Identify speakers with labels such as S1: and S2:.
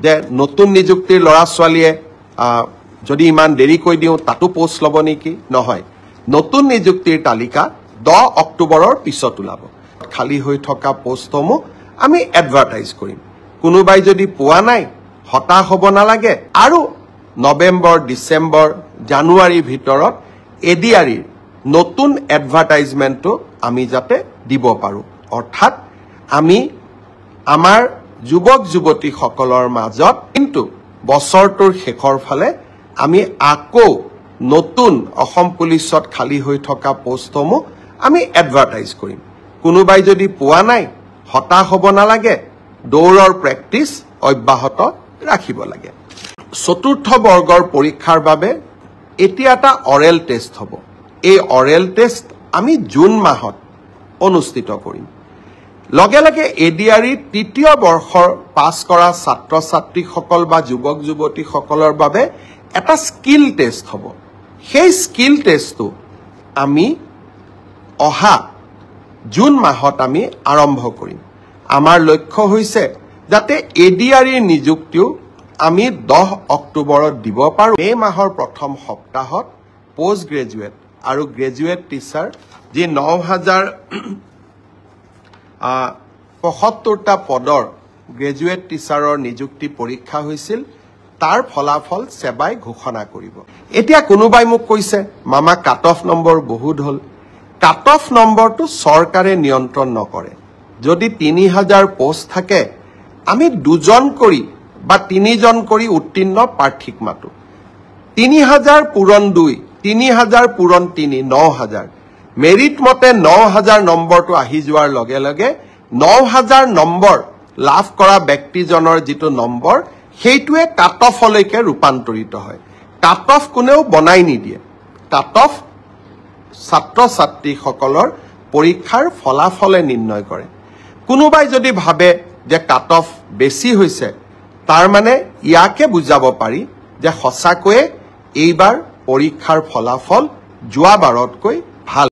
S1: যে নতুন নিযুক্তিৰ ল'ৰা ছোৱালীয়ে যদি ইমান দেৰি কৈ দিওঁ তাতো পোষ্ট ল'ব নেকি নহয় নতুন নিযুক্তিৰ তালিকা 10 অক্টোবৰৰ পিছত ওলাব খালি হৈ থকা পোষ্টসমূহ আমি এডভাৰটাইজ কৰিম কোনোবাই যদি পোৱা নাই হতাশ হ'ব নালাগে আৰু নৱেম্বৰ ডিসেম্বৰ জানুৱাৰীৰ ভিতৰত এডিআৰিৰ নতুন এডভাৰটাইজমেন্টটো আমি যাতে দিব পাৰো অৰ্থাৎ আমি আমাৰ যুৱক যুৱতী সকলৰ মাজত কিন্তু বছৰটোৰ শেষৰ ফালে আমি আকৌ নতুন অসম পুলিচত খালি হৈ থকা পোষ্টসমূহ আমি এডভাৰটাইজ কৰিম কোনোবাই যদি পোৱা নাই হতাশ হ'ব নালাগে দৌৰৰ প্ৰেক্টিছ অব্যাহত ৰাখিব লাগে চতুৰ্থ বৰ্গৰ পৰীক্ষাৰ বাবে এতিয়া এটা অৰেল টেষ্ট হ'ব এই অৰেল টেষ্ট আমি জুন মাহত অনুষ্ঠিত কৰিম লগে লগে এডিআৰি তৃতীয় বৰ্ষৰ পাছ কৰা ছাত্ৰ ছাত্ৰীসকল বা যুৱক যুৱতীসকলৰ বাবে এটা স্কিল টেষ্ট হ'ব সেই স্কিল টেষ্টটো আমি অহা জুন মাহত আমি আৰম্ভ কৰিম আমাৰ লক্ষ্য হৈছে যাতে এডিআৰিৰ নিযুক্তিও আমি 10 অক্টোবৰত দিব পাৰো মে মাহৰ প্ৰথম সপ্তাহত পোষ্ট গ্ৰেজুৱেট আৰু গ্ৰেজুৱেট টিচাৰ যি 9075টা পদৰ গ্ৰেজুৱেট টিচাৰৰ নিযুক্তি পৰীক্ষা হৈছিল তাৰ ফলাফল সেবাই ঘোষণা কৰিব এতিয়া কোনোবাই মোক কৈছে মামা কাট অফ নম্বৰ বহুত হল কাট অফ নম্বৰটো চৰকাৰে নিয়ন্ত্ৰণ নকৰে যদি 3000 পোষ্ট থাকে আমি দুজন কৰি বা তিনিজন কৰি উত্তীৰ্ণ প্ৰাৰ্থীক মাতো 3000 পূৰণ 2 3000 পূৰণ 3 9000 মেৰিট মতে 9000 নম্বৰটো আহি যোৱাৰ লগে লগে 9000 নম্বৰ লাভ কৰা ব্যক্তিজনৰ যেটো নম্বৰ সেইটোৱে কাট অফলৈকে ৰূপান্তৰিত হয় কাট অফ কোনেও বনাই নিদিয়ে কাট অফ ছাত্ৰ ছাত্ৰীসকলৰ পৰীক্ষাৰ ফলাফলে নিৰ্ণয় কৰে কোনোবাই যদি ভাবে যে কাট অফ বেছি হৈছে তাৰ মানে ইয়াকে বুজাব পাৰি যে সঁচাকৈ এইবাৰ পৰীক্ষাৰ ফলাফল যোৱা বাৰতকৈ